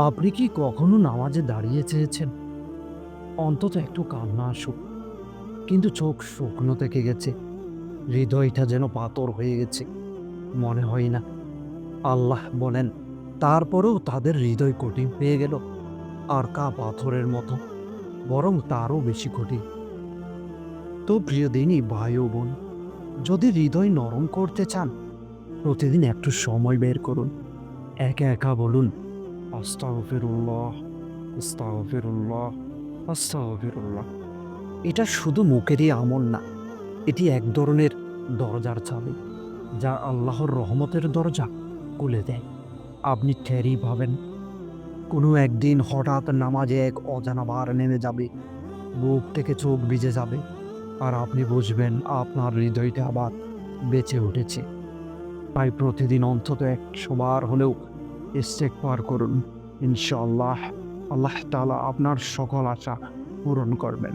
আপনি কি কখনো নামাজে দাঁড়িয়ে চেয়েছেন অন্তত একটু কান্না আসুক, কিন্তু চোখ শুকনো থেকে গেছে, হৃদয়টা যেন পাথর হয়ে গেছে? মনে হয় না? আল্লাহ বলেন, তারপরেও তাদের হৃদয় কঠিন হয়ে গেল, আর কা পাথরের মতো, বরং তারও বেশি কঠিন। তো প্রিয় দিনই ভাই ও বোন, যদি হৃদয় নরম করতে চান, প্রতিদিন একটু সময় বের করুন। একা একা বলুন, আস্তাগফিরুল্লাহ, আস্তাগফিরুল্লাহ, আস্তাগফিরুল্লাহ। এটা শুধু মুখেরই আমল না, এটি এক ধরনের দরজার চাবি, যা আল্লাহর রহমতের দরজা খুলে দেয়। আপনি টেরই পাবেন, কোনো একদিন হঠাৎ নামাজে এক অজানা ভার নেমে যাবে, বুক থেকে চোখ ভিজে যাবে, আর আপনি বুঝবেন আপনার হৃদয়টা আবার বেঁচে উঠেছে। তাই প্রতিদিন অন্তত ১০০ বার হলেও ইস্তেগফার করুন। ইনশাআল্লাহ আল্লাহ তাআলা আপনার সকল আশা পূরণ করবেন।